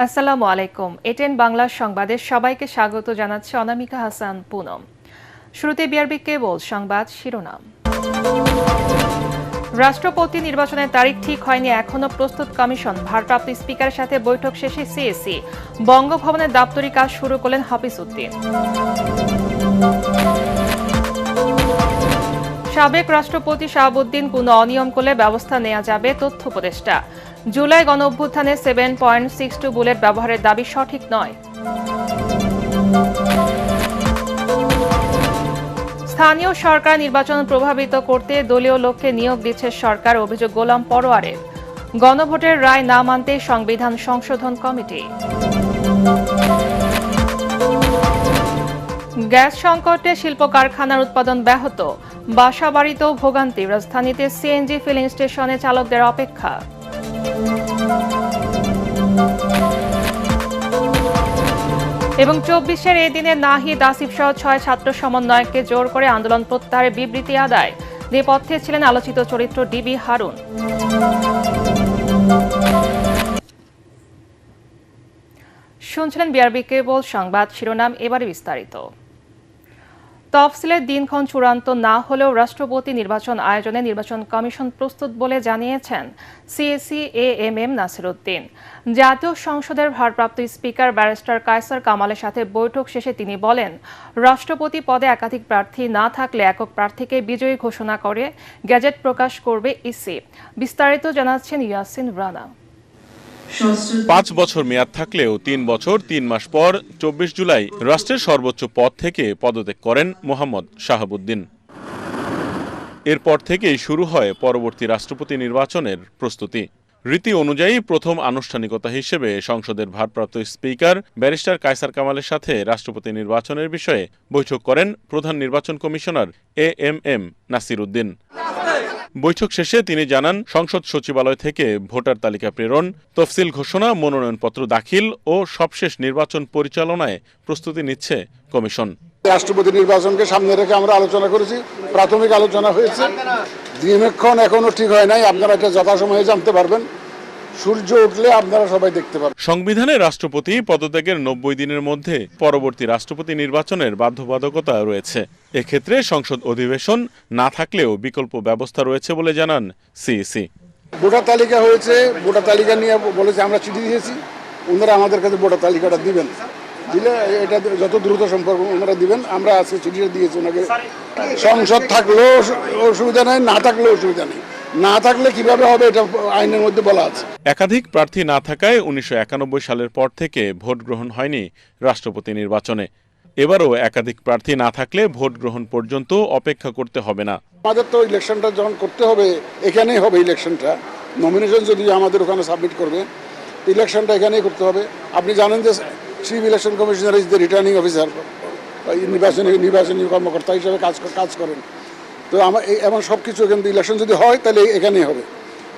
আসসালামু আলাইকুম। এটেন বাংলা সংবাদে সবাইকে স্বাগত জানাচ্ছে অনামিকা হাসান পুনম। শুরুতে বিআরবি কেবল সংবাদ শিরোনাম। রাষ্ট্রপতি নির্বাচনের তারিখ ঠিক হয়নি এখনো, প্রস্তুত কমিশন। ভারপ্রাপ্ত স্পিকারের সাথে বৈঠক শেষে সিএসি। বঙ্গভবনের দাপ্তরিক কাজ শুরু করলেন হাফিজ উদ্দিন। সাবেক রাষ্ট্রপতি শাহাবুদ্দিন কোনো অনিয়ম করলে ব্যবস্থা নেওয়া যাবে, তথ্য উপদেষ্টা। জুলাই গণঅভ্যুত্থানে 7.62 বুলেট ব্যবহারের দাবি সঠিক নয়। স্থানীয় সরকার নির্বাচন প্রভাবিত করতে দলীয় লোককে নিয়োগ দিচ্ছে সরকার, অভিযোগ গোলাম পরোয়ারের। গণভোটের রায় না মানতে সংবিধান সংশোধন কমিটি। গ্যাস সংকটে শিল্প কারখানার উৎপাদন ব্যাহত, বাসাবাড়িতেও ভোগান্তি। রাজধানীতে সিএনজি ফিলিং স্টেশনে চালকদের অপেক্ষা। এবং 24-এর এই দিনে নাহিদ, আসিফ সহ 6 ছাত্র সমন্বয়ককে জোর করে আন্দোলন প্রত্যাহারের বিবৃতি আদায়। নেপথ্যে ছিলেন আলোচিত চরিত্র ডিবি হারুন। শুনছিলেন বিআরবি কেবল সংবাদ শিরোনাম, এবারে বিস্তারিত। তফসিলের দিনক্ষণ চূড়ান্ত না হলেও রাষ্ট্রপতি নির্বাচন আয়োজনে নির্বাচন কমিশন প্রস্তুত বলে জানিয়েছেন সিএসি এএমএম নাসির উদ্দিন। জাতীয় সংসদের ভারপ্রাপ্ত স্পিকার ব্যারিস্টার কায়সার কামালের সাথে বৈঠক শেষে তিনি বলেন, রাষ্ট্রপতি পদে একাধিক প্রার্থী না থাকলে একক প্রার্থীকে বিজয়ী ঘোষণা করে গেজেট প্রকাশ করবে ইসি। বিস্তারিত জানাচ্ছেন ইয়াসিন রানা। 5 বছর মেয়াদ থাকলেও 3 বছর 3 মাস পর 24 জুলাই রাষ্ট্রের সর্বোচ্চ পদ থেকে পদত্যাগ করেন মোহাম্মদ শাহাবুদ্দিন। এরপর থেকেই শুরু হয় পরবর্তী রাষ্ট্রপতি নির্বাচনের প্রস্তুতি। রীতি অনুযায়ী প্রথম আনুষ্ঠানিকতা হিসেবে সংসদের ভারপ্রাপ্ত স্পিকার ব্যারিস্টার কায়সার কামালের সাথে রাষ্ট্রপতি নির্বাচনের বিষয়ে বৈঠক করেন প্রধান নির্বাচন কমিশনার এএমএম নাসির উদ্দিন। বৈঠক শেষে তিনি জানান, সংসদ সচিবালয় থেকে ভোটার তালিকা প্রেরণ, তফসিল ঘোষণা, মনোনয়নপত্র দাখিল ও সবশেষ নির্বাচন পরিচালনায় প্রস্তুতি নিচ্ছে কমিশন। রাষ্ট্রপতি নির্বাচনকে সামনে রেখে আমরা আলোচনা করেছি, প্রাথমিক আলোচনা হয়েছে। দিনক্ষণ এখনো ঠিক হয় নাই, আপনারা এটা যথাসময়ে জানতে পারবেন। সূর্য উঠলে আপনারা সবাই দেখতে পারবেন। সংবিধানে রাষ্ট্রপতি পদত্যাগের 90 দিনের মধ্যে পরবর্তী রাষ্ট্রপতি নির্বাচনের বাধ্যবাধকতা রয়েছে। এক্ষেত্রে সংসদ অধিবেশন না থাকলেও বিকল্প ব্যবস্থা রয়েছে বলে জানান সিইসি। ভোটার তালিকা হয়েছে, ভোটার তালিকা নিয়ে বলেছে, আমরা চিঠি দিয়েছি, ওনারা আমাদের কাছে ভোটার তালিকাটা দিবেন। দিলে এটা যত দ্রুত সম্পর্ক ওনারা দিবেন। আমরা আজকে চিঠিটা দিয়েছি ওনাকে। সংসদ থাকলেও অসুবিধা নেই, না থাকলেও অসুবিধা নেই। না থাকলে কিভাবে হবে এটা আইনের মধ্যে বলা আছে। একাধিক প্রার্থী না থাকায় 1991 সালের পর থেকে ভোট গ্রহণ হয়নি রাষ্ট্রপতি নির্বাচনে। এবারও একাধিক প্রার্থী না থাকলে ভোট গ্রহণ পর্যন্ত অপেক্ষা করতে হবে না। আমাদের তো ইলেকশনটা যখন করতে হবে, এখানেই হবে ইলেকশনটা। নমিনেশন যদি আমাদের ওখানে সাবমিট করবে, ইলেকশনটা এখানেই করতে হবে। আপনি জানেন যে chief election commissioner is the returning officer, নির্বাচনী কর্মকর্তা হিসেবে কাজ করেন। তো এমন সব কিছু কিন্তু ইলেকশন যদি হয় তাহলে এখানেই হবে।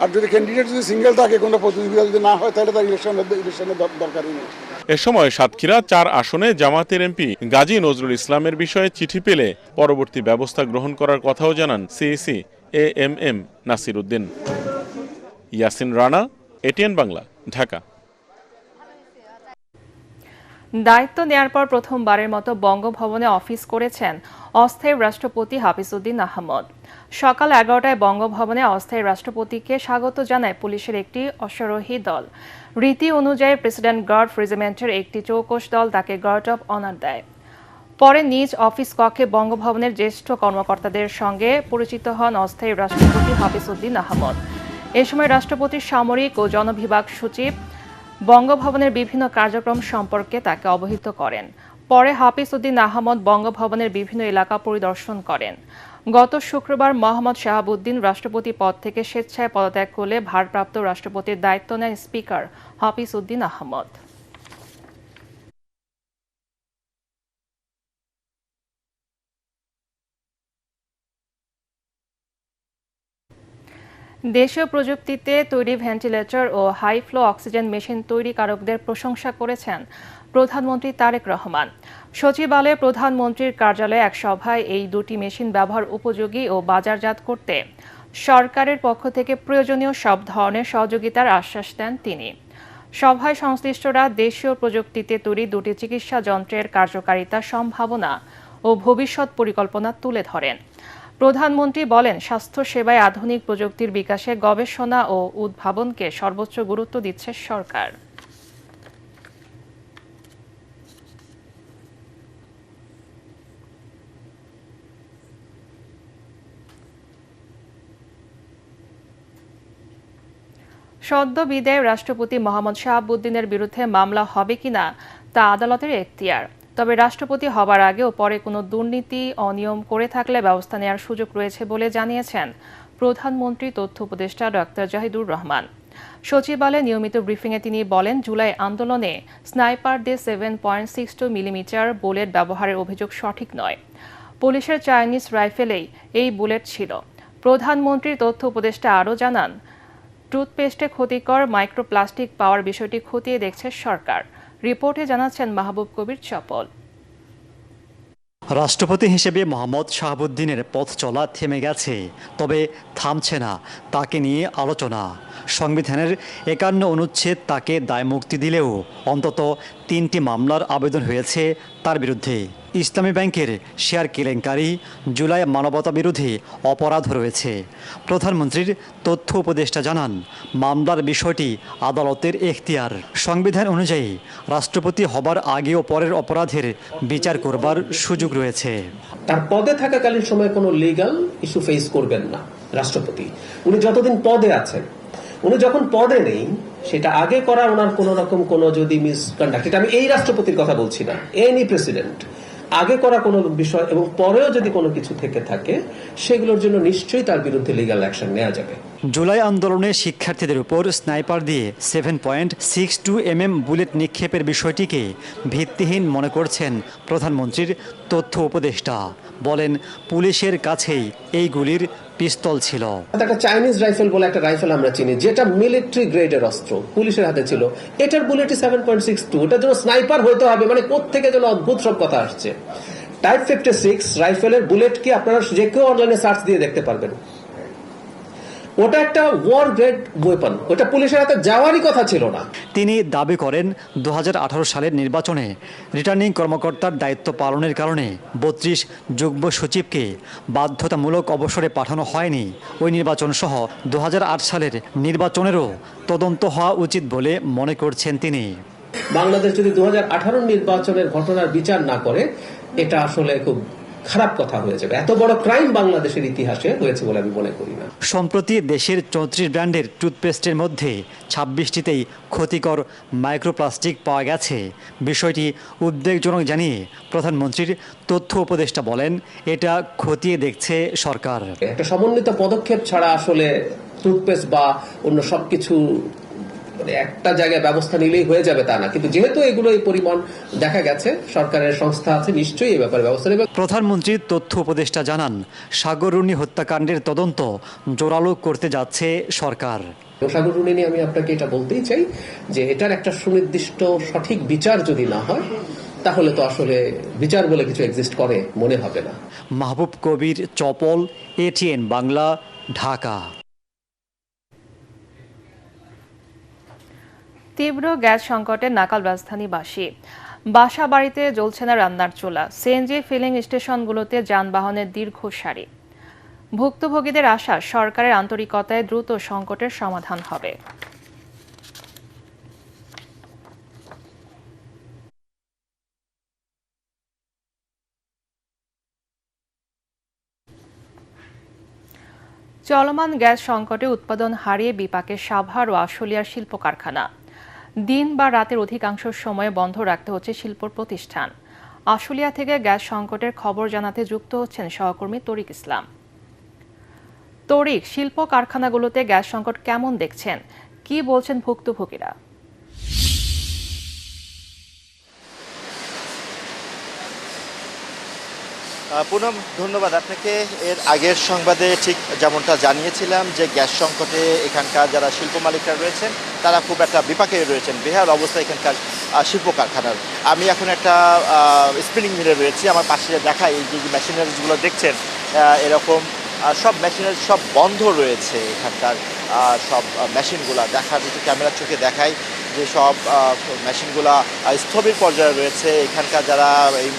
আর যদি ক্যান্ডিডেট যদি সিঙ্গেল থাকে, কোনো প্রতিযোগিতা যদি না হয়, তাহলে তার ইলেকশনের দরকারই নেই। এ সময় সাতক্ষীরা 4 আসনে জামায়াতের এমপি গাজী নজরুল ইসলামের বিষয়ে চিঠি পেলে পরবর্তী ব্যবস্থা গ্রহণ করার কথাও জানান CEC AMM Nasir Uddin. Yasin Rana, ATN Bangla, Dhaka. দায়িত্ব নেয়ার পর প্রথমবারের মতো বঙ্গভবনে অফিস করেছেন অস্থায়ী রাষ্ট্রপতি হাফিজ উদ্দিন আহমদ। সকাল 11টায় বঙ্গভবনে অস্থায়ী রাষ্ট্রপতিকে স্বাগত জানায় পুলিশের একটি অশ্বারোহী দল। রীতি অনুযায়ী প্রেসিডেন্ট গার্ড রেজিমেন্টের একটি চৌকস দল তাকে গার্ড অব অনার দেয়। পরে নিজ অফিস কক্ষে বঙ্গভবনের জ্যেষ্ঠ কর্মকর্তাদের সঙ্গে পরিচিত হন অস্থায়ী রাষ্ট্রপতি হাফিজ উদ্দিন আহমদ। এ সময় রাষ্ট্রপতির সামরিক ও জনবিভাগ সচিব বঙ্গভবনের বিভিন্ন কার্যক্রম সম্পর্কে তাকে অবহিত করেন। পরে হাফিজ উদ্দিন আহমদ বঙ্গভবনের বিভিন্ন এলাকা পরিদর্শন করেন। গত শুক্রবার মোহাম্মদ শাহাবুদ্দিন রাষ্ট্রপতি পদ থেকে স্বেচ্ছায় পদত্যাগ করলে ভারপ্রাপ্ত রাষ্ট্রপতির দায়িত্ব নেন স্পিকার হাফিজ উদ্দিন আহমদ। দেশীয় প্রযুক্তিতে তৈরি ভেন্টিলেটর ও হাই ফ্লো অক্সিজেন মেশিন তৈরিকারকদের প্রশংসা করেছেন প্রধানমন্ত্রী তারেক রহমান। সচিবালয়ে প্রধানমন্ত্রীর কার্যালয়ে এক সভায় এই দুটি মেশিন ব্যবহার উপযোগী ও বাজারজাত করতে সরকারের পক্ষ থেকে প্রয়োজনীয় সব ধরনের সহযোগিতার আশ্বাস দেন তিনি। সভায় সংশ্লিষ্টরা দেশীয় প্রযুক্তিতে তৈরি দুটি চিকিৎসা যন্ত্রের কার্যকারিতা, সম্ভাবনা ও ভবিষ্যৎ পরিকল্পনা তুলে ধরেন। প্রধানমন্ত্রী বলেন, স্বাস্থ্যসেবায় আধুনিক প্রযুক্তির বিকাশে গবেষণা ও উদ্ভাবনকে সর্বোচ্চ গুরুত্ব দিচ্ছে সরকার। সদ্য বিদায়ী রাষ্ট্রপতি মোহাম্মদ শাহাবুদ্দিনের বিরুদ্ধে মামলা হবে কিনা তা আদালতের এখতিয়ার। তবে রাষ্ট্রপতি হবার আগে ও পরে কোনো দুর্নীতি, অনিয়ম করে থাকলে ব্যবস্থা নেওয়ার সুযোগ রয়েছে বলে জানিয়েছেন প্রধানমন্ত্রী তথ্য উপদেষ্টা ডক্টর জাহিদুর রহমান। সচিবালয়ে নিয়মিত ব্রিফিংয়ে তিনি বলেন, জুলাই আন্দোলনে স্নাইপার দিয়ে 7.62 মিলিমিটার বুলেট ব্যবহারের অভিযোগ সঠিক নয়। পুলিশের চাইনিজ রাইফেলেই এই বুলেট ছিল। প্রধানমন্ত্রীর তথ্য উপদেষ্টা আরও জানান, টুথপেস্টে ক্ষতিকর মাইক্রোপ্লাস্টিক পাওয়ার বিষয়টি খতিয়ে দেখছে সরকার। রিপোর্টে জানাচ্ছেন মাহবুব কবির চপল। রাষ্ট্রপতি হিসেবে মোহাম্মদ শাহাবুদ্দিনের পথ চলা থেমে গেছে, তবে থামছে না তাকে নিয়ে আলোচনা। সংবিধানের 51 অনুচ্ছেদ তাকে দায়মুক্তি দিলেও অন্তত 3টি মামলার আবেদন হয়েছে তার বিরুদ্ধে। ইসলামী ব্যাংকের শেয়ার কেলেঙ্কারি, জুলাই মানবতাবিরোধী অপরাধ রয়েছে। প্রধানমন্ত্রীর তথ্য উপদেষ্টা জানান, মামলার বিষয়টি আদালতের এখতিয়ার। সংবিধান অনুযায়ী রাষ্ট্রপতি হবার আগে ও পরের অপরাধের বিচার করবার সুযোগ রয়েছে। তার পদে থাকাকালীন সময় কোনো লিগ্যাল ইস্যু ফেস করবেন না রাষ্ট্রপতি। উনি যতদিন পদে আছেন, উনি যখন পদে নেই, সেটা আগে করা ওনার কোন রকম কোনো যদি মিসকন্ডাক্ট, এটা আমি এই রাষ্ট্রপতির কথা বলছি না, এনি প্রেসিডেন্ট আগে করা কোনো বিষয় এবং পরেও যদি কোনো কিছু থেকে থাকে, সেগুলোর জন্য নিশ্চয়ই তার বিরুদ্ধে লিগ্যাল অ্যাকশন নেওয়া যাবে। জুলাই আন্দোলনে শিক্ষার্থীদের উপর স্নাইপার দিয়ে 7.62 বুলেট নিক্ষেপের বিষয়টিকে ভিত্তিহীন মনে করছেন প্রধানমন্ত্রীর তথ্য উপদেষ্টা। বলেন, পুলিশের কাছেই এই গুলির পিস্তল ছিল। একটা চাইনিজ রাইফেল বলে একটা রাইফেল আমরা চিনি, যেটা মিলিটারি গ্রেডের অস্ত্র, পুলিশের হাতে ছিল। এটার বুলেটই 7.62। এটার জন্য স্নাইপার হতে হবে, মানে কোত্থেকে যেন অদ্ভুত সব কথা আসছে। টাইপ 56 রাইফেলের বুলেট কি আপনারা যে কেউ অনলাইনে সার্চ দিয়ে দেখতে পারবেন। ওটা একটা ওয়ার গ্রেড ওয়েপন, ওটা পুলিশের হাতে যাওয়ারই কথা ছিল না। তিনি দাবি করেন, 2018 সালের নির্বাচনে রিটার্নিং কর্মকর্তার দায়িত্ব পালনের কারণে 32 যুগ্ম সচিবকে বাধ্যতামূলক অবসরে পাঠানো হয়নি। ওই নির্বাচন সহ 2008 সালের নির্বাচনেরও তদন্ত হওয়া উচিত বলে মনে করছেন তিনি। বাংলাদেশ যদি 2018 নির্বাচনের ঘটনার বিচার না করে, এটা আসলে খুব খারাপ কথা হয়ে যাবে। এত বড় ক্রাইম বাংলাদেশের ইতিহাসে হয়েছে বলে আমি মনে করি না। সম্প্রতি দেশের 34 ব্র্যান্ডের টুথপেস্টের মধ্যে 26টিতেই ক্ষতিকর মাইক্রোপ্লাস্টিক পাওয়া গেছে। বিষয়টি উদ্বেগজনক জানিয়ে প্রধানমন্ত্রীর তথ্য উপদেষ্টা বলেন, এটা খতিয়ে দেখছে সরকার। একটা সমন্বিত পদক্ষেপ ছাড়া আসলে টুথপেস্ট বা অন্য সবকিছু মানে একটা জায়গায় ব্যবস্থা নিলেই হয়ে যাবে তা না, কিন্তু যেহেতু এগুলো এই পরিমাণ দেখা গেছে, সরকারের সংস্থা আছে, নিশ্চয়ই এই ব্যাপারে ব্যবস্থা নেবে। প্রধানমন্ত্রীর তথ্য উপদেষ্টা জানান, সাগররুনি হত্যাকাণ্ডের তদন্ত জোরালো করতে যাচ্ছে সরকার। সাগররুনি নিয়ে আমি আপনাকে এটা বলতেই চাই যে এটার একটা সুনির্দিষ্ট সঠিক বিচার যদি না হয়, তাহলে তো আসলে বিচার বলে কিছু এক্সিস্ট করে মনে হবে না। মাহবুব কবির চপল, ATN বাংলা, ঢাকা। তীব্র গ্যাস সংকটে নাকাল রাজধানীবাসী। বাসা বাড়িতে জ্বলছে না রান্নার চুলা, সিএনজি ফিলিং স্টেশনগুলোতে যানবাহনের দীর্ঘ সারি। ভুক্তভোগীদের আশা, সরকারের আন্তরিকতায় দ্রুত সংকটের সমাধান হবে। চলমান গ্যাস সংকটে উৎপাদন হারিয়ে বিপাকে সাভার ও আশুলিয়ার শিল্প কারখানা। দিন বা রাতের অধিকাংশ সময়ে বন্ধ রাখতে হচ্ছে শিল্প প্রতিষ্ঠান। আশুলিয়া থেকে গ্যাস সংকটের খবর জানাতে যুক্ত হচ্ছেন সহকর্মী তরিক ইসলাম। তরিক, শিল্প কারখানাগুলোতে গ্যাস সংকট কেমন দেখছেন, কি বলছেন ভুক্তভোগীরা? পুনম, ধন্যবাদ আপনাকে। এর আগের সংবাদে ঠিক যেমনটা জানিয়েছিলাম যে গ্যাস সংকটে এখানকার যারা শিল্প মালিকরা রয়েছেন তারা খুব একটা বিপাকে রয়েছেন, বেহাল অবস্থা এখানকার শিল্প কারখানার। আমি এখন একটা স্পিনিং মিলে রয়েছি, আমার পাশে দেখা এই যে মেশিনারিজগুলো দেখছেন, এরকম সব মেশিনারি সব বন্ধ রয়েছে। এখানকার সব মেশিনগুলো দেখা যদি ক্যামেরার চোখে দেখায়, যেসব মেশিনগুলা স্থবির পর্যায়ে রয়েছে, এখানকার যারা এই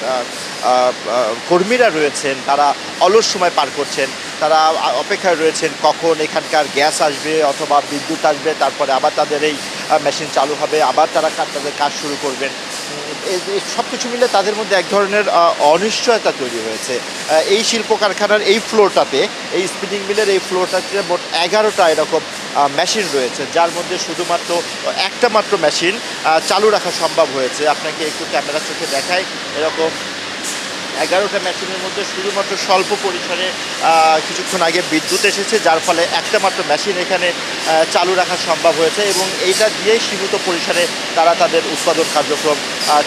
কর্মীরা রয়েছেন তারা অলস সময় পার করছেন, তারা অপেক্ষায় রয়েছেন কখন এখানকার গ্যাস আসবে অথবা বিদ্যুৎ আসবে, তারপরে আবার তাদের এই মেশিন চালু হবে, আবার তারা তাদের কাজ শুরু করবেন। সব কিছু মিলে তাদের মধ্যে এক ধরনের অনিশ্চয়তা তৈরি হয়েছে। এই শিল্প কারখানার এই ফ্লোরটাতে, এই স্পিনিং মিলের এই ফ্লোরটাতে মোট 11টা এরকম মেশিন রয়েছে, যার মধ্যে শুধুমাত্র একটা মাত্র মেশিন চালু রাখা সম্ভব হয়েছে। আপনাকে একটু ক্যামেরা চোখে দেখাই, এরকম 11টা মেশিনের মধ্যে শুধুমাত্র স্বল্প পরিসরে কিছুক্ষণ আগে বিদ্যুৎ এসেছে, যার ফলে একটা মাত্র মেশিন এখানে চালু রাখা সম্ভব হয়েছে এবং এইটা দিয়েই সীমিত পরিসরে তারা তাদের উৎপাদন কার্যক্রম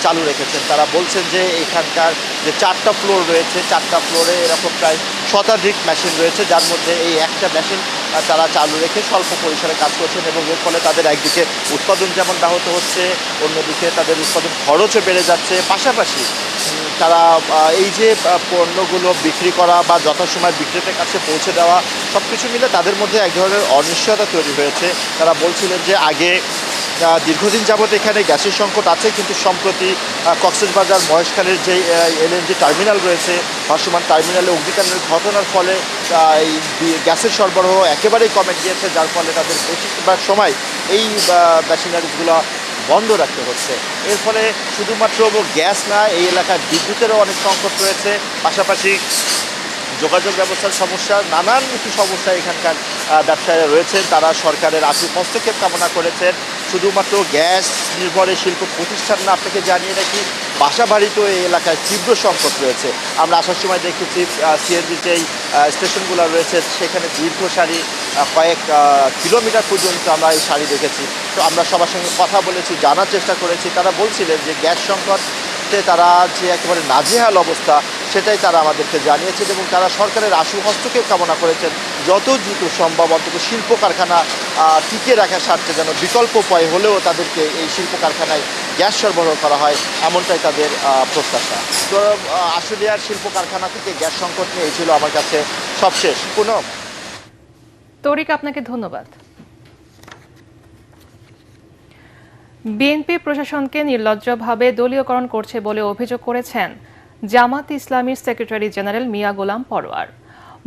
চালু রেখেছেন। তারা বলছেন যে এখানকার যে 4টা ফ্লোর রয়েছে, 4টা ফ্লোরে এরকম প্রায় শতাধিক মেশিন রয়েছে, যার মধ্যে এই একটা মেশিন তারা চালু রেখে স্বল্প পরিসরে কাজ করছেন এবং এর ফলে তাদের একদিকে উৎপাদন যেমন ব্যাহত হচ্ছে, অন্যদিকে তাদের উৎপাদন খরচও বেড়ে যাচ্ছে। পাশাপাশি তারা এই যে পণ্যগুলো বিক্রি করা বা যথাসময় বিক্রেতার কাছে পৌঁছে দেওয়া, সব কিছু মিলে তাদের মধ্যে এক ধরনের অনিশ্চয়তা তৈরি হয়েছে। তারা বলছিলেন যে আগে দীর্ঘদিন যাবৎ এখানে গ্যাসের সংকট আছে, কিন্তু সম্প্রতি কক্সবাজার মহেশখালীর যে এলএনজি টার্মিনাল রয়েছে, ভাসমান টার্মিনালে অগ্নিকাণ্ডের ঘটনার ফলে এই গ্যাসের সরবরাহ একেবারেই কমে গিয়েছে, যার ফলে তাদের বেশিরভাগ সময় এই মেশিনারিজগুলো বন্ধ রাখতে হচ্ছে। এর ফলে শুধুমাত্র গ্যাস না, এই এলাকায় বিদ্যুতেরও অনেক সংকট রয়েছে, পাশাপাশি যোগাযোগ ব্যবস্থার সমস্যা, নানান কিছু সমস্যা এখানকার ব্যবসায়ীরা রয়েছেন। তারা সরকারের আশু হস্তক্ষেপ কামনা করেছেন। শুধুমাত্র গ্যাস নির্ভরে শিল্প প্রতিষ্ঠান না, আপনাকে জানিয়ে রাখি বাসা বাড়িতেও এই এলাকায় তীব্র সংকট রয়েছে। আমরা আসার সময় দেখেছি সিএনজি যেই স্টেশনগুলো রয়েছে সেখানে দীর্ঘ সারি, কয়েক কিলোমিটার পর্যন্ত আমরা এই সারি দেখেছি। তো আমরা সবার সঙ্গে কথা বলেছি, জানার চেষ্টা করেছি। তারা বলছিলেন যে গ্যাস সংকটে তারা যে একেবারে নাজেহাল অবস্থা, সেটাই তারা আমাদেরকে জানিয়েছেন এবং তারা সরকারের আশু হস্তক্ষেপ কামনা করেছেন যত দ্রুত সম্ভব অন্তত শিল্প কারখানা টিকিয়ে রাখার স্বার্থে যেন বিকল্প উপায় হলেও তাদেরকে এই শিল্প কারখানায় গ্যাস সরবরাহ করা হয়, এমনটাই তাদের প্রত্যাশা। তো আশুলিয়ার শিল্প কারখানা থেকে গ্যাস সংকট নিয়ে এই ছিল আমার কাছে সবশেষ। পুনম। তরিক, আপনাকে ধন্যবাদ। বিএনপি প্রশাসনকে নির্লজ্জভাবে দলীয়করণ করছে বলে অভিযোগ করেছেন জামাত ইসলামীর সেক্রেটারি জেনারেল মিয়া গোলাম পরোয়ার।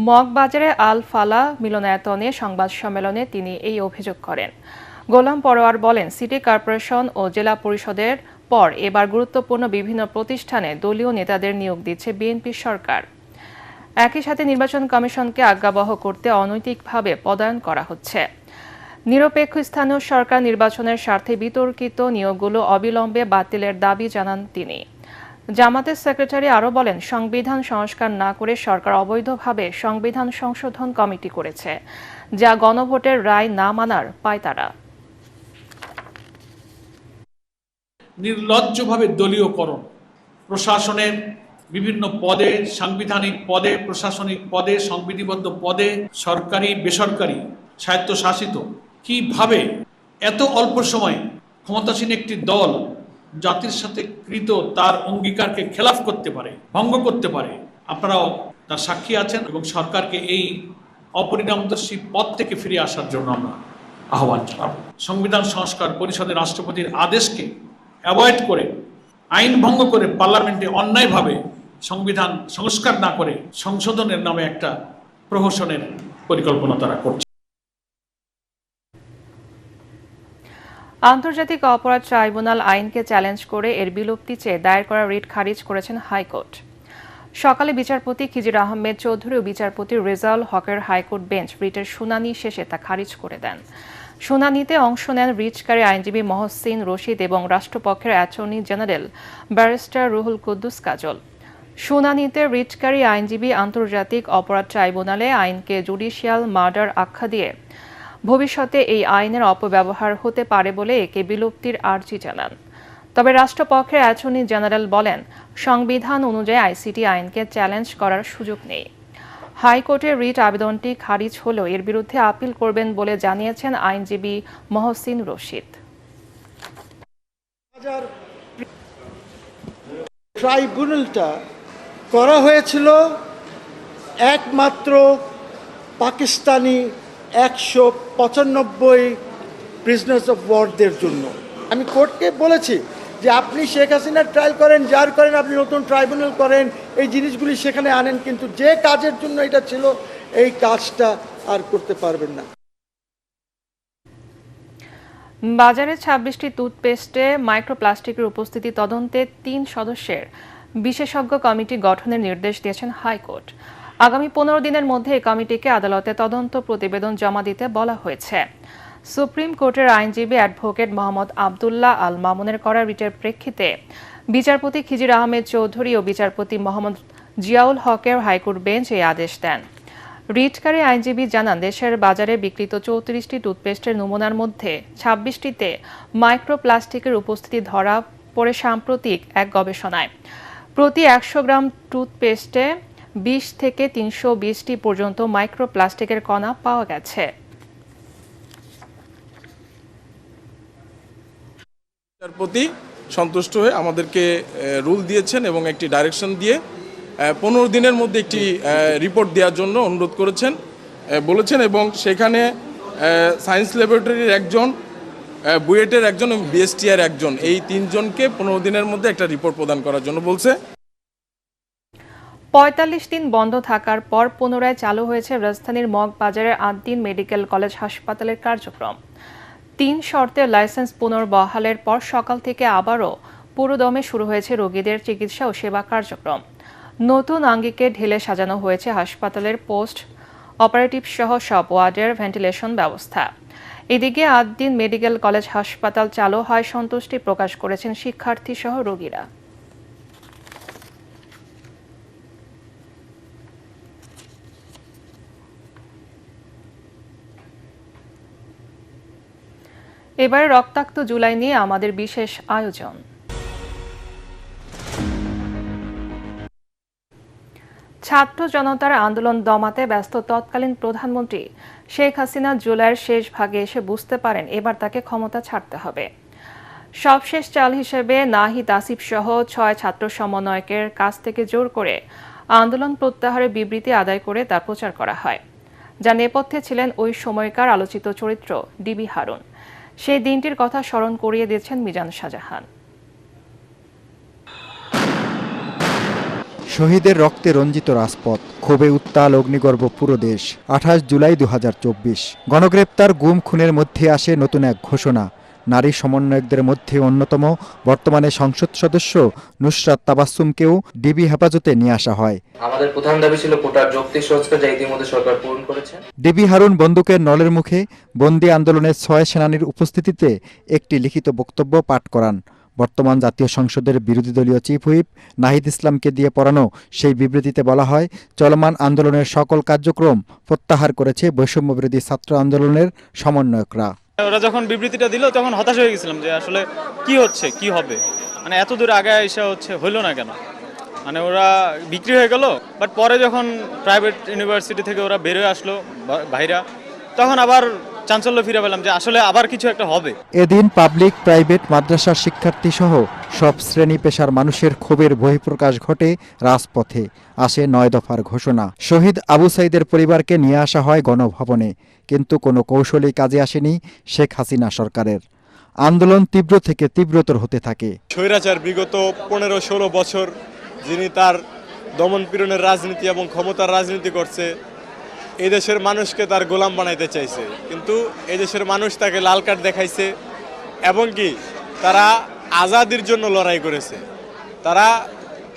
মগবাজারে আল ফালা মিলনায়তনে সংবাদ সম্মেলনে তিনি এই অভিযোগ করেন। গোলাম পরোয়ার বলেন, সিটি কর্পোরেশন ও জেলা পরিষদের পর এবার গুরুত্বপূর্ণ বিভিন্ন প্রতিষ্ঠানে দলীয় নেতাদের নিয়োগ দিচ্ছে বিএনপি সরকার। একই সাথে নির্বাচন কমিশনকে আজ্ঞাবহ করতে অনৈতিকভাবে পদায়ন করা হচ্ছে। নিরপেক্ষ স্থানীয় সরকার নির্বাচনের স্বার্থে বিতর্কিত নিয়োগগুলো অবিলম্বে বাতিলের দাবি জানান তিনি। জামাতের সেক্রেটারি আরও বলেন, সংবিধান সংস্কার না করে সরকার অবৈধভাবে সংবিধান সংশোধন কমিটি করেছে, যা গণভোটের রায় না মানার পায়তারা। নির্লজ্জভাবে দলীয়করণ, প্রশাসনের বিভিন্ন পদে, সাংবিধানিক পদে, প্রশাসনিক পদে, সংবিধিবদ্ধ পদে, সরকারি বেসরকারি স্বায়ত্তশাসিত, কিভাবে এত অল্প সময়ে ক্ষমতাসীন একটি দল জাতির সাথে কৃত তার অঙ্গীকারকে খেলাফ করতে পারে, ভঙ্গ করতে পারে, আপনারাও তার সাক্ষী আছেন এবং সরকারকে এই অপরিণামদর্শী পথ থেকে ফিরে আসার জন্য আমরা আহ্বান জানাব। সংবিধান সংস্কার পরিষদের রাষ্ট্রপতির আদেশকে অ্যাভয়েড করে, আইন ভঙ্গ করে পার্লামেন্টে অন্যায়ভাবে সংবিধান সংস্কার না করে সংশোধনের নামে একটা প্রহসনের পরিকল্পনা তারা করছে। আন্তর্জাতিক অপরাধ ট্রাইব্যুনাল আইনকে চ্যালেঞ্জ করে এর বিলুপ্তি চেয়ে দায়ের করা রিট খারিজ করেছেন হাইকোর্ট। সকালে বিচারপতি খিজির আহমেদ চৌধুরী ও বিচারপতি রেজাউল হকের হাইকোর্ট বেঞ্চ রিটের শুনানি শেষে তা খারিজ করে দেন। শুনানিতে অংশ নেন রিটকারী আইনজীবী মহসিন রশিদ এবং রাষ্ট্রপক্ষের attorney general barrister Ruhul Quddus Kajal. শুনানিতে রিটকারী আইনজীবী আন্তর্জাতিক অপরাধ ট্রাইব্যুনালে আইনকে জুডিশিয়াল মার্ডার আখ্যা দিয়ে ভবিষ্যতে এই আইনের অপব্যবহার হতে পারে বলে একে বিলুপ্তির আর্জি জানান। তবে রাষ্ট্রপক্ষের অ্যাটর্নি জেনারেল বলেন, সংবিধান অনুযায়ী আইসিটি আইনকে চ্যালেঞ্জ করার সুযোগ নেই। হাইকোর্টের রিট আবেদনটি খারিজ হলেও এর বিরুদ্ধে আপিল করবেন বলে জানিয়েছেন আইনজীবী মহসিন রশিদ। ট্রাইব্যুনালটা করা হয়েছিল একমাত্র পাকিস্তানি 195 প্রিজনার্স অফ ওয়ারদের জন্য। আমি কোর্টকে বলেছি যে আপনি শেখ হাসিনার ট্রায়াল করেন, যার করেন, আপনি নতুন ট্রাইব্যুনাল করেন, এই জিনিসগুলি সেখানে আনেন, কিন্তু যে কাজের জন্য এটা ছিল এই কাজটা আর করতে পারবেন না। বাজারে ২৬টি টুথপেস্টে মাইক্রোপ্লাস্টিকের উপস্থিতি তদন্তে ৩ সদস্যের বিশেষজ্ঞ কমিটি গঠনের নির্দেশ দিয়েছেন হাইকোর্ট। আগামী ১৫ দিনের মধ্যে এই কমিটিকে আদালতে তদন্ত প্রতিবেদন জমা দিতে বলা হয়েছে। সুপ্রিম কোর্টের আইনজীবী অ্যাডভোকেট মোহাম্মদ আবদুল্লাহ আল মামুনের করা রিটের প্রেক্ষিতে বিচারপতি খিজির আহমেদ চৌধুরী ও বিচারপতি মোহাম্মদ জিয়াউল হকের হাইকোর্ট বেঞ্চ এই আদেশ দেন। রিটকারী আইনজীবী জানান, দেশের বাজারে বিক্রিত ৩৪টি টুথপেস্টের নমুনার মধ্যে ২৬টিতে মাইক্রোপ্লাস্টিকের উপস্থিতি ধরা পড়ে সাম্প্রতিক এক গবেষণায়। প্রতি ১০০ গ্রাম টুথপেস্টে ২০ থেকে ৩২০টি পর্যন্ত মাইক্রোপ্লাস্টিকের কণা পাওয়া গেছে। বিচারপতি সন্তুষ্ট হয়ে আমাদেরকে রুল দিয়েছেন এবং একটি ডাইরেকশন দিয়ে 15 দিনের মধ্যে একটি রিপোর্ট দেওয়ার জন্য অনুরোধ করেছেন বলেছেন, এবং সেখানে সায়েন্স ল্যাবরেটরির একজন, বুয়েটের একজন এবং বিএসটিআর একজন, এই 3 জনকে 15 দিনের মধ্যে একটা রিপোর্ট প্রদান করার জন্য বলছে। ৪৫ দিন বন্ধ থাকার পর পুনরায় চালু হয়েছে রাজধানীর মগবাজারের আদ্দিন মেডিকেল কলেজ হাসপাতালের কার্যক্রম। ৩ শর্তে লাইসেন্স পুনর্বহালের পর সকাল থেকে আবারও পুরোদমে শুরু হয়েছে রোগীদের চিকিৎসা ও সেবা কার্যক্রম। নতুন আঙ্গিকে ঢেলে সাজানো হয়েছে হাসপাতালের পোস্ট অপারেটিভ সহ সব ওয়ার্ডের ভেন্টিলেশন ব্যবস্থা। এদিকে আদ্দিন মেডিকেল কলেজ হাসপাতাল চালু হয় সন্তুষ্টি প্রকাশ করেছেন শিক্ষার্থী সহ রোগীরা। এবারে রক্তাক্ত জুলাই নিয়ে আমাদের বিশেষ আয়োজন। ছাত্র জনতার আন্দোলন দমাতে ব্যস্ত তৎকালীন প্রধানমন্ত্রী শেখ হাসিনা জুলাইয়ের শেষ ভাগে এসে বুঝতে পারেন এবার তাকে ক্ষমতা ছাড়তে হবে। সবশেষ চাল হিসেবে নাহিদ আসিফ সহ 6 ছাত্র সমন্বয়কের কাছ থেকে জোর করে আন্দোলন প্রত্যাহারের বিবৃতি আদায় করে তা প্রচার করা হয়, যা নেপথ্যে ছিলেন ওই সময়কার আলোচিত চরিত্র ডিবি হারুন। সেই দিনটির কথা স্মরণ করিয়ে দিয়েছেন মিজান শাহজাহান। শহীদের রক্তে রঞ্জিত রাজপথ, ক্ষোভে উত্তাল অগ্নিগর্ভ পুরো দেশ। 28 জুলাই 2024 গণগ্রেপ্তার, গুম, খুনের মধ্যে আসে নতুন এক ঘোষণা। নারী সমন্বয়কদের মধ্যে অন্যতম বর্তমানে সংসদ সদস্য নুসরাত তাবাসসুমকেও ডিবি হেফাজতে নিয়ে আসা হয়। আমাদের প্রধান দাবি ছিল কোটার যৌক্তিক সংস্কার, যা ইতিমধ্যে সরকার পূরণ করেছে। ডিবি হারুন বন্দুকের নলের মুখে বন্দী আন্দোলনের 6 সেনানীর উপস্থিতিতে একটি লিখিত বক্তব্য পাঠ করান। বর্তমান জাতীয় সংসদের বিরোধী দলীয় চিফ হুইপ নাহিদ ইসলামকে দিয়ে পড়ানো সেই বিবৃতিতে বলা হয়, চলমান আন্দোলনের সকল কার্যক্রম প্রত্যাহার করেছে বৈষম্যবিরোধী ছাত্র আন্দোলনের সমন্বয়করা। ওরা যখন বিবৃতিটা দিল তখন হতাশ হয়ে গেছিলাম যে আসলে কি হচ্ছে, কি হবে, মানে এত দূর আগে এসে হইলো না কেন, মানে ওরা বিক্রি হয়ে গেল। বাট পরে যখন প্রাইভেট ইউনিভার্সিটি থেকে ওরা বেরোয় আসলো ভাইরা, তখন আবার চাঞ্চল্য ফিরে পেলাম যে আসলে আবার কিছু একটা হবে। এদিন পাবলিক, প্রাইভেট, মাদ্রাসার শিক্ষার্থী সহ সব শ্রেণী পেশার মানুষের ক্ষোভের বহিঃপ্রকাশ ঘটে রাজপথে। আসে 9 দফার ঘোষণা। শহীদ আবু সাইদের পরিবারকে নিয়ে আসা হয় গণভবনে, কিন্তু কোনো কৌশলী কাজে আসেনি শেখ হাসিনা সরকারের। আন্দোলন তীব্র থেকে তীব্রতর হতে থাকে। স্বৈরাচার বিগত 15-16 বছর যিনি তার দমনপীড়নের রাজনীতি এবং ক্ষমতার রাজনীতি করছে, এই দেশের মানুষকে তার গোলাম বানাইতে চাইছে, কিন্তু এই দেশের মানুষ তাকে লাল কার্ড দেখাইছে এবং কি তারা আজাদির জন্য লড়াই করেছে, তারা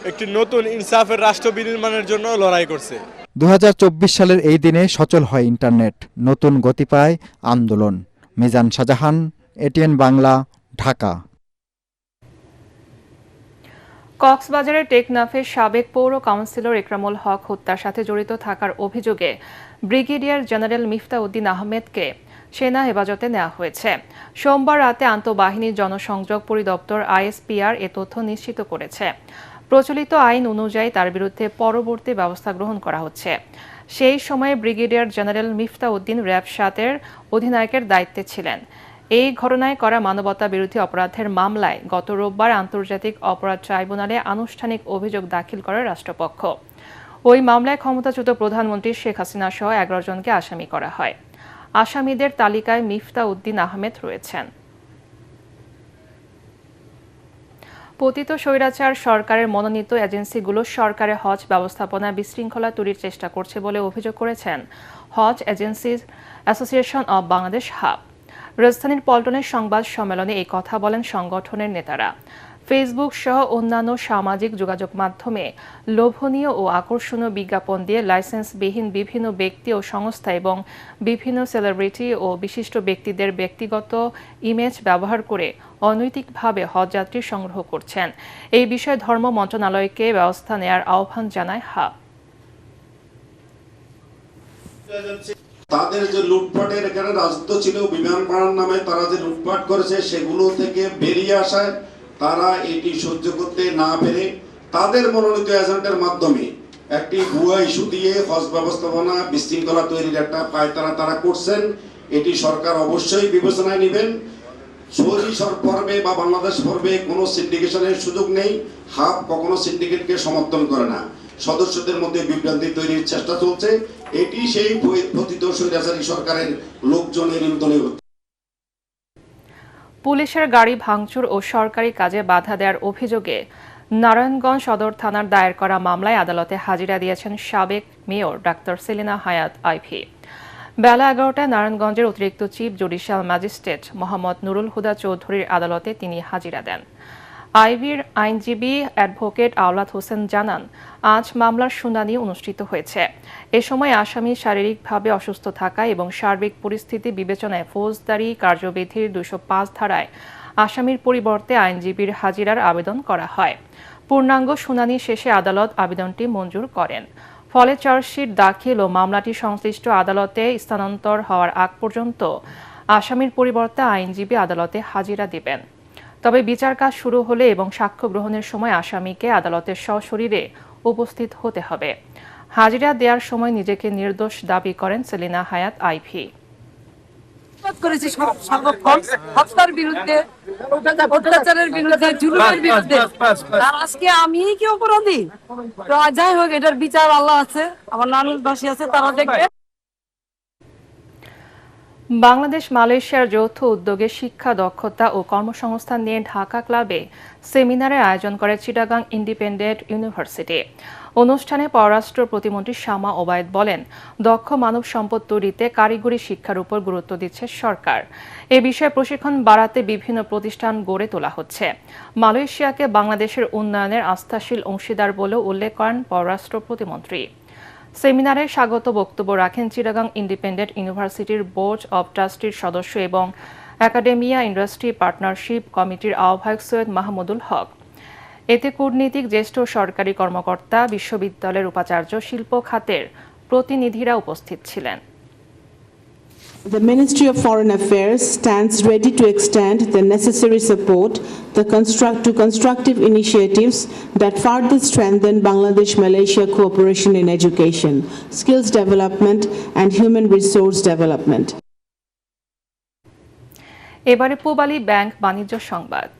একটি নতুন ইনসাফের রাষ্ট্র বিনির্মাণের জন্য লড়াই করছে। 2024 সালের এই দিনে সচল হয় ইন্টারনেট, নতুন গতি পায় আন্দোলন। মিজান শাহজাহান, এটিএন বাংলা, ঢাকা। কক্সবাজারের টেকনাফের সাবেক পৌর কাউন্সিলর ইকরামুল হক হত্যার সাথে জড়িত থাকার অভিযোগে ব্রিগেডিয়ার জেনারেল মিফতাউদ্দিন আহমেদকে সেনা হেফাজতে নেওয়া হয়েছে। সোমবার রাতে আন্তঃবাহিনী জনসংযোগ পরিদপ্তর আইএসপিআর এ তথ্য নিশ্চিত করেছে। প্রচলিত আইন অনুযায়ী তার বিরুদ্ধে পরবর্তী ব্যবস্থা গ্রহণ করা হচ্ছে। সেই সময়ে ব্রিগেডিয়ার জেনারেল মিফতাউদ্দিন র্যাব 7-এর অধিনায়কের দায়িত্বে ছিলেন। এই ঘটনায় করা মানবতা বিরোধী অপরাধের মামলায় গত রোববার আন্তর্জাতিক অপরাধ ট্রাইব্যুনালে আনুষ্ঠানিক অভিযোগ দাখিল করে রাষ্ট্রপক্ষ। ওই মামলায় ক্ষমতাচ্যুত প্রধানমন্ত্রী শেখ হাসিনা সহ 11 জনকে আসামি করা হয়। আসামিদের তালিকায় মিফতাউদ্দিন আহমেদ রয়েছেন। পতিত স্বৈরাচার সরকারের মনোনীত এজেন্সিগুলো সরকারের হজ ব্যবস্থাপনায় বিশৃঙ্খলা তৈরির চেষ্টা করছে বলে অভিযোগ করেছেন Hajj agencies association of Bangladesh HAAB. রাজধানীর পল্টনের সংবাদ সম্মেলনে এই কথা বলেন সংগঠনের নেতারা। ফেসবুক সহ অন্যান্য সামাজিক যোগাযোগ মাধ্যমে লোভনীয় ও আকর্ষণীয় বিজ্ঞাপন দিয়ে লাইসেন্সবিহীন বিভিন্ন ব্যক্তি ও সংস্থা এবং বিভিন্ন সেলিব্রিটি ও বিশিষ্ট ব্যক্তিদের ব্যক্তিগত ইমেজ ব্যবহার করে অনৈতিকভাবে হজযাত্রী সংগ্রহ করছেন। এই বিষয়ে ধর্ম মন্ত্রণালয়কে ব্যবস্থা নেয়ার আহ্বান জানায় হাব। তাদের যে লুটপাটের এখানে রাজত্ব ছিল, বিমান ভাড়ার নামে তারা যে লুটপাট করেছে সেগুলো থেকে বেরিয়ে আসায় তারা এটি সহ্য করতে না পেরে তাদের মনোনীত এজেন্টের মাধ্যমে একটি ভুয়া ইস্যু দিয়ে হজ ব্যবস্থাপনা বিশৃঙ্খলা তৈরির একটা পায়তারা তারা করছেন। এটি সরকার অবশ্যই বিবেচনায় নেবেন। সৌদি পর্বে বা বাংলাদেশ পর্বে কোনো সিন্ডিকেশনের সুযোগ নেই। হাব কখনো সিন্ডিকেটকে সমর্থন করে না। সদস্যদের মধ্যে বিভ্রান্তি তৈরির চেষ্টা চলছে। এটি সেই পতিত স্বৈরাচারী সরকারের লোকজনের ইন্ধনে হচ্ছে। পুলিশের গাড়ি ভাঙচুর ও সরকারি কাজে বাধা দেওয়ার অভিযোগে নারায়ণগঞ্জ সদর থানার দায়ের করা মামলায় আদালতে হাজিরা দিয়েছেন সাবেক মেয়র ডাক্তার সেলিনা হায়াত আইভি। বেলা 11টায় নারায়ণগঞ্জের অতিরিক্ত chief judicial magistrate Mohammad Nurul Huda চৌধুরীর আদালতে তিনি হাজিরা দেন। আইভির আইনজীবী অ্যাডভোকেট আওলাদ হোসেন জানান, আজ মামলার শুনানি অনুষ্ঠিত হয়েছে। এ সময় আসামি শারীরিকভাবে অসুস্থ থাকা এবং সার্বিক পরিস্থিতি বিবেচনায় ফৌজদারি কার্যবিধির 205 ধারায় আসামির পরিবর্তে আইনজীবীর হাজিরার আবেদন করা হয়। পূর্ণাঙ্গ শুনানি শেষে আদালত আবেদনটি মঞ্জুর করেন। ফলে চার্জশিট দাখিল ও মামলাটি সংশ্লিষ্ট আদালতে স্থানান্তর হওয়ার আগ পর্যন্ত আসামির পরিবর্তে আইনজীবী আদালতে হাজিরা দিবেন। তবে বিচার কাজ শুরু হলে এবং সাক্ষ্য গ্রহণের সময় আসামিকে আদালতের সশরীরে উপস্থিত হতে হবে। হাজিরা দেওয়ার সময় নিজেকে নির্দোষ দাবি করেন সেলিনা হায়াত আইভি। হত্যার বিরুদ্ধে, অত্যাচারের বিরুদ্ধে, জুলুমের বিরুদ্ধে, আর আজকে আমি কি অপরাধী? তো যাই হোক, এটার বিচার আল্লাহ আছে, আমার নানুবাসী আছে, তারা দেখবে। বাংলাদেশ মালয়েশিয়ার যৌথ উদ্যোগে শিক্ষা, দক্ষতা ও কর্মসংস্থান নিয়ে ঢাকা ক্লাবে সেমিনারের আয়োজন করে চিটাগাং ইন্ডিপেন্ডেন্ট ইউনিভার্সিটি। অনুষ্ঠানে পররাষ্ট্র প্রতিমন্ত্রী শামা ওবায়েদ বলেন, দক্ষ মানব সম্পদ তৈরিতে কারিগরি শিক্ষার উপর গুরুত্ব দিচ্ছে সরকার। এ বিষয়ে প্রশিক্ষণ বাড়াতে বিভিন্ন প্রতিষ্ঠান গড়ে তোলা হচ্ছে। মালয়েশিয়াকে বাংলাদেশের উন্নয়নের আস্থাশীল অংশীদার বলেও উল্লেখ করেন পররাষ্ট্র প্রতিমন্ত্রী। সেমিনারে স্বাগত বক্তব্য রাখেন চিটাগাং ইন্ডিপেন্ডেন্ট ইউনিভার্সিটির বোর্ড অব ট্রাস্টির সদস্য এবং একাডেমিয়া ইন্ডাস্ট্রি পার্টনারশিপ কমিটির আহ্বায়ক সৈয়দ মাহমুদুল হক। এতে কূটনীতিক, জ্যেষ্ঠ সরকারি কর্মকর্তা, বিশ্ববিদ্যালয়ের উপাচার্য, শিল্প খাতের প্রতিনিধিরা উপস্থিত ছিলেন। The Ministry of Foreign Affairs stands ready to extend the necessary support to constructive initiatives that further strengthen Bangladesh-Malaysia cooperation in education, skills development and human resource development. এবারে পূবালী ব্যাংক বাণিজ্য সংবাদ।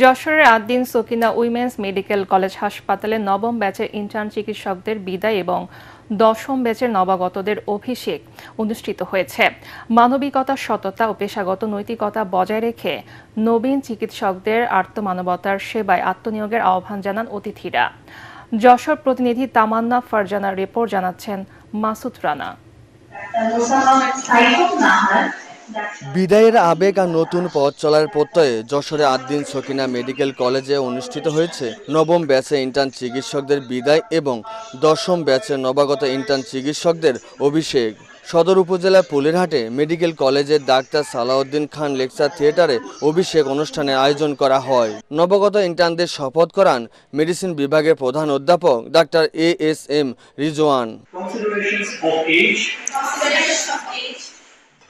যশোরের Ad-din Sakina women's medical college হাসপাতালে নবম ব্যাচের intern চিকিৎসকদের বিদায় এবং দশম ব্যাচের নবাগতদের অভিষেক অনুষ্ঠিত হয়েছে। মানবিকতা, সততা ও পেশাগত নৈতিকতা বজায় রেখে নবীন চিকিৎসকদের আত্মমানবতার সেবায় আত্মনিয়োগের আহ্বান জানান অতিথিরা। যশোর প্রতিনিধি তামান্না ফারজানার রিপোর্ট জানাচ্ছেন মাসুদ রানা। বিদায়ের আবেগ আর নতুন পথ চলার প্রত্যয়ে যশোরে আদ্দিন সকিনা মেডিকেল কলেজে অনুষ্ঠিত হয়েছে নবম ব্যাচে ইন্টার্ন চিকিৎসকদের বিদায় এবং দশম ব্যাচের নবাগত ইন্টার্ন চিকিৎসকদের অভিষেক। সদর উপজেলা পুলিরহাটে মেডিকেল কলেজের ডাক্তার সালাউদ্দিন খান লেকচার থিয়েটারে অভিষেক অনুষ্ঠানের আয়োজন করা হয়। নবাগত ইন্টার্নদের শপথ করান মেডিসিন বিভাগের প্রধান অধ্যাপক ডাক্তার ASM রিজওয়ান।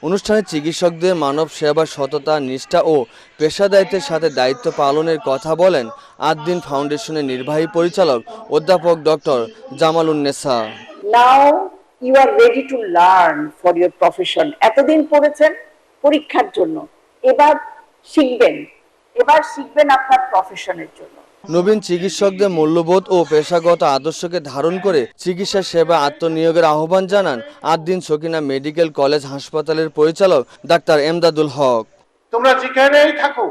অনুষ্ঠানে চিকিৎসকদের মানব সেবা, সততা, নিষ্ঠা ও পেশাদারিত্বের সাথে দায়িত্ব পালনের কথা বলেন আদ্দিন ফাউন্ডেশনের নির্বাহী পরিচালক অধ্যাপক doctor Jamalunnesa. Now you are ready to learn for your profession. এতদিন পড়েছেন পরীক্ষার জন্য, এবার শিখবেন আপনার প্রফেশনের জন্য। নবীন চিকিৎসকদের মূল্যবোধ ও পেশাগত আদর্শকে ধারণ করে চিকিৎসা সেবা আত্মনিয়োগের আহ্বান জানান আদ্দিন সকিনা মেডিকেল কলেজ হাসপাতালের পরিচালক ডাক্তার এমদাদুল হক। তোমরা যেখানেই থাকো,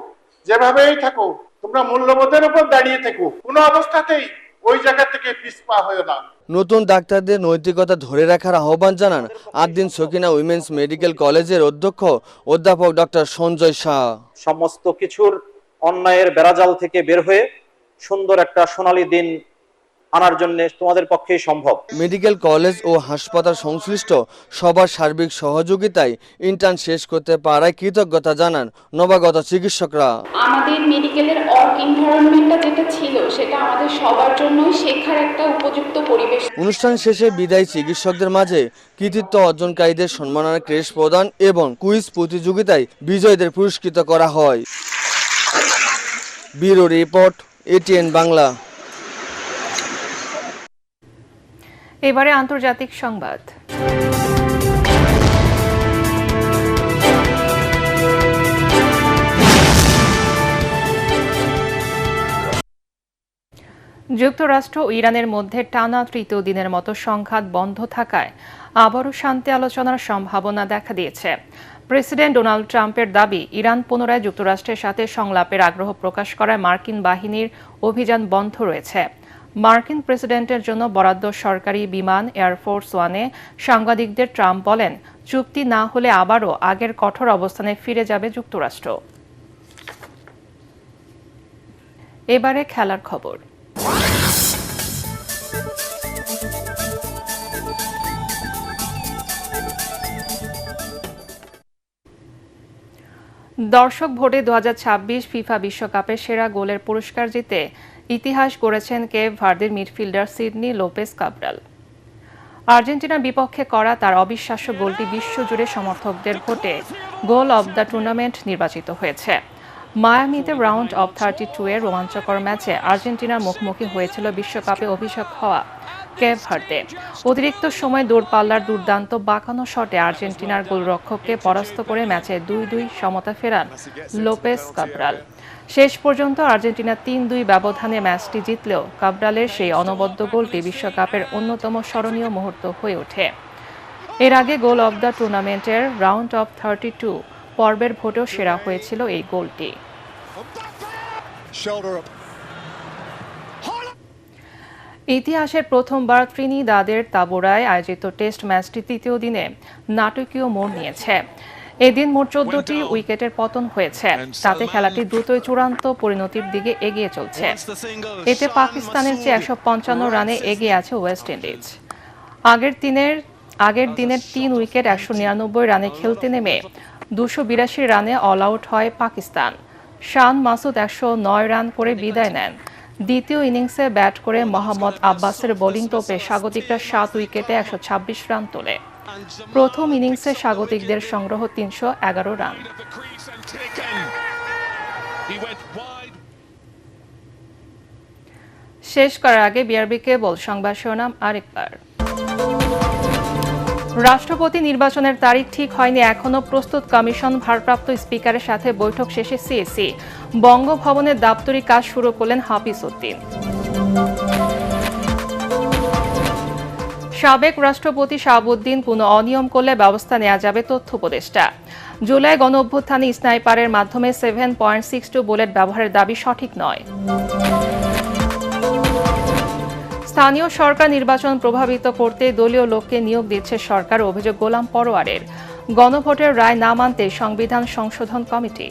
যেভাবেই থাকো, তোমরা মূল্যবোধের উপর দাঁড়িয়ে থেকো, কোনো অবস্থাতেই ওই জায়গা থেকে পিছপা হয়েও না। নতুন ডাক্তারদের নৈতিকতা ধরে রাখার আহ্বান জানান আদ্দিন সকিনা উইমেন্স মেডিকেল কলেজের অধ্যক্ষ অধ্যাপক ডক্টর সঞ্জয় শাহ। সমস্ত কিছুর অন্যায়ের বেড়াজাল থেকে বের হয়ে সুন্দর একটা সোনালী দিন আনার জন্য তোমাদের পক্ষেই সম্ভব। মেডিকেল কলেজ ও হাসপাতাল সংশ্লিষ্ট সবার সার্বিক সহযোগিতায় ইন্টার্ন শেষ করতে পারায় কৃতজ্ঞতা জানান নবাগত চিকিৎসকরা। আমাদের মেডিকেলের ওয়ার্ক এনভায়রনমেন্টটা যেটা ছিল সেটা আমাদের সবার জন্যই শেখার একটা উপযুক্ত পরিবেশ। অনুষ্ঠান শেষে বিদায়ী চিকিৎসকদের মাঝে কৃতিত্ব অর্জনকারীদের সম্মাননা ক্রেস্ট প্রদান এবং কুইজ প্রতিযোগিতায় বিজয়ীদের পুরস্কৃত করা হয়। Bureau report, ATN Bangla. এবারে আন্তর্জাতিক সংবাদ। যুক্তরাষ্ট্র ও ইরানের মধ্যে টানা তৃতীয় দিনের মতো সংঘাত বন্ধ থাকায় আবারও শান্তি আলোচনার সম্ভাবনা দেখা দিয়েছে। প্রেসিডেন্ট ডোনাল্ড ট্রাম্পের দাবি, ইরান পুনরায় যুক্তরাষ্ট্রের সাথে সংলাপের আগ্রহ প্রকাশ করায় মার্কিন বাহিনীর অভিযান বন্ধ রয়েছে। মার্কিন প্রেসিডেন্টের জন্য বরাদ্দ সরকারি বিমান এয়ারফোর্স ওয়ানে সাংবাদিকদের ট্রাম্প বলেন, চুক্তি না হলে আবারও আগের কঠোর অবস্থানে ফিরে যাবে যুক্তরাষ্ট্র। এবারে খেলার খবর। দর্শক ভোটে 2026 ফিফা বিশ্বকাপের সেরা গোলের পুরস্কার জিতে ইতিহাস গড়েছেন কেপ ভার্দের মিডফিল্ডার সিডনি লোপেজ কাব্রাল। আর্জেন্টিনার বিপক্ষে করা তার অবিশ্বাস্য গোলটি বিশ্বজুড়ে সমর্থকদের ভোটে গোল অব দ্য টুর্নামেন্ট নির্বাচিত হয়েছে। মায়ামিতে রাউন্ড অব 32 এর রোমাঞ্চকর ম্যাচে আর্জেন্টিনার মুখোমুখি হয়েছিল বিশ্বকাপে অভিষেক হওয়া কেপ ভার্দে। অতিরিক্ত সময় দূরপাল্লার দুর্দান্ত বাঁকানো শটে আর্জেন্টিনার গোলরক্ষককে পরাস্ত করে ম্যাচে 2-2 সমতা ফেরান লোপেজ কাব্রাল। শেষ পর্যন্ত আর্জেন্টিনা 3-2 ব্যবধানে ম্যাচটি জিতলেও কাব্রালের সেই অনবদ্য গোলটি বিশ্বকাপের অন্যতম স্মরণীয় মুহূর্ত হয়ে ওঠে। এর আগে গোল অব দ্য টুর্নামেন্টের রাউন্ড অব 32 পর্বের ভোটেও সেরা হয়েছিল এই গোলটি। ইতিহাসের প্রথমবার ত্রিনিদাদের তাবোরায় আয়োজিত টেস্ট ম্যাচটি তৃতীয় দিনে নাটকীয় মোড় নিয়েছে। এদিন মোট 14টি উইকেটের পতন হয়েছে। তাতে খেলাটি দ্রুতই চূড়ান্ত পরিণতির দিকে এগিয়ে চলছে। এতে পাকিস্তানের চেয়ে 155 রানে এগিয়ে আছে ওয়েস্ট ইন্ডিজ। আগের দিনের 3 উইকেট 199 রানে খেলতে নেমে 282 রানে অল আউট হয় পাকিস্তান। শান মাসুদ 109 রান করে বিদায় নেন। দ্বিতীয় ইনিংসে ব্যাট করে মোহাম্মদ আব্বাসের বোলিং তোপে স্বাগতিকরা 7 উইকেটে 126 রান তোলে। প্রথম ইনিংসে স্বাগতিকদের সংগ্রহ 311 রান। শেষ করার আগে বিআরবি কেবল সংবাদ শিরোনাম আরেকবার। রাষ্ট্রপতি নির্বাচনের তারিখ ঠিক হয়নি এখনো, প্রস্তুত কমিশন। ভারপ্রাপ্ত স্পিকারের সাথে বৈঠক শেষে সিএসি। বঙ্গভবনের দাপ্তরিক কাজ শুরু করলেন হাফিজ উদ্দিন। সাবেক রাষ্ট্রপতি শাহাবুদ্দিন কোনো অনিয়ম করলে ব্যবস্থা নেওয়া যাবে, তথ্য উপদেষ্টা। জুলাই গণঅভ্যুত্থানে স্নাইপারের মাধ্যমে 7.62 বুলেট ব্যবহারের দাবি সঠিক নয়। স্থানীয় সরকার নির্বাচন প্রভাবিত করতে দলীয় লোককে নিয়োগ দিচ্ছে সরকার, অভিযোগ গোলাম পরোয়ারের। গণভোটের রায় না মানতে সংবিধান সংশোধন কমিটি।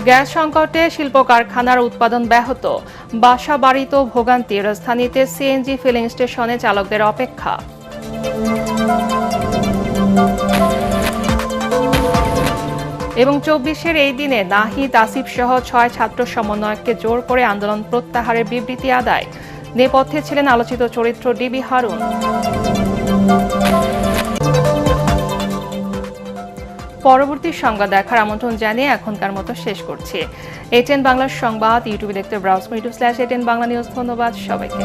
গ্যাস সংকটে শিল্প কারখানার উৎপাদন ব্যাহত, বাসা বাড়িতেও ভোগান্তি। রাজধানীতে সিএনজি ফিলিং স্টেশনে চালকদের অপেক্ষা। এবং 24-এর এই দিনে নাহিদ আসিফ সহ 6 ছাত্র সমন্বয়ককে জোর করে আন্দোলন প্রত্যাহারের বিবৃতি আদায়। নেপথ্যে ছিলেন আলোচিত চরিত্র ডিবি হারুন। পরবর্তী সংবাদ দেখার আমন্ত্রণ জানিয়ে এখনকার মতো শেষ করছি। এটিএন বাংলার সংবাদ ইউটিউবে দেখতে ব্রাউজ করুন /ATN বাংলা নিউজ। ধন্যবাদ সবাইকে।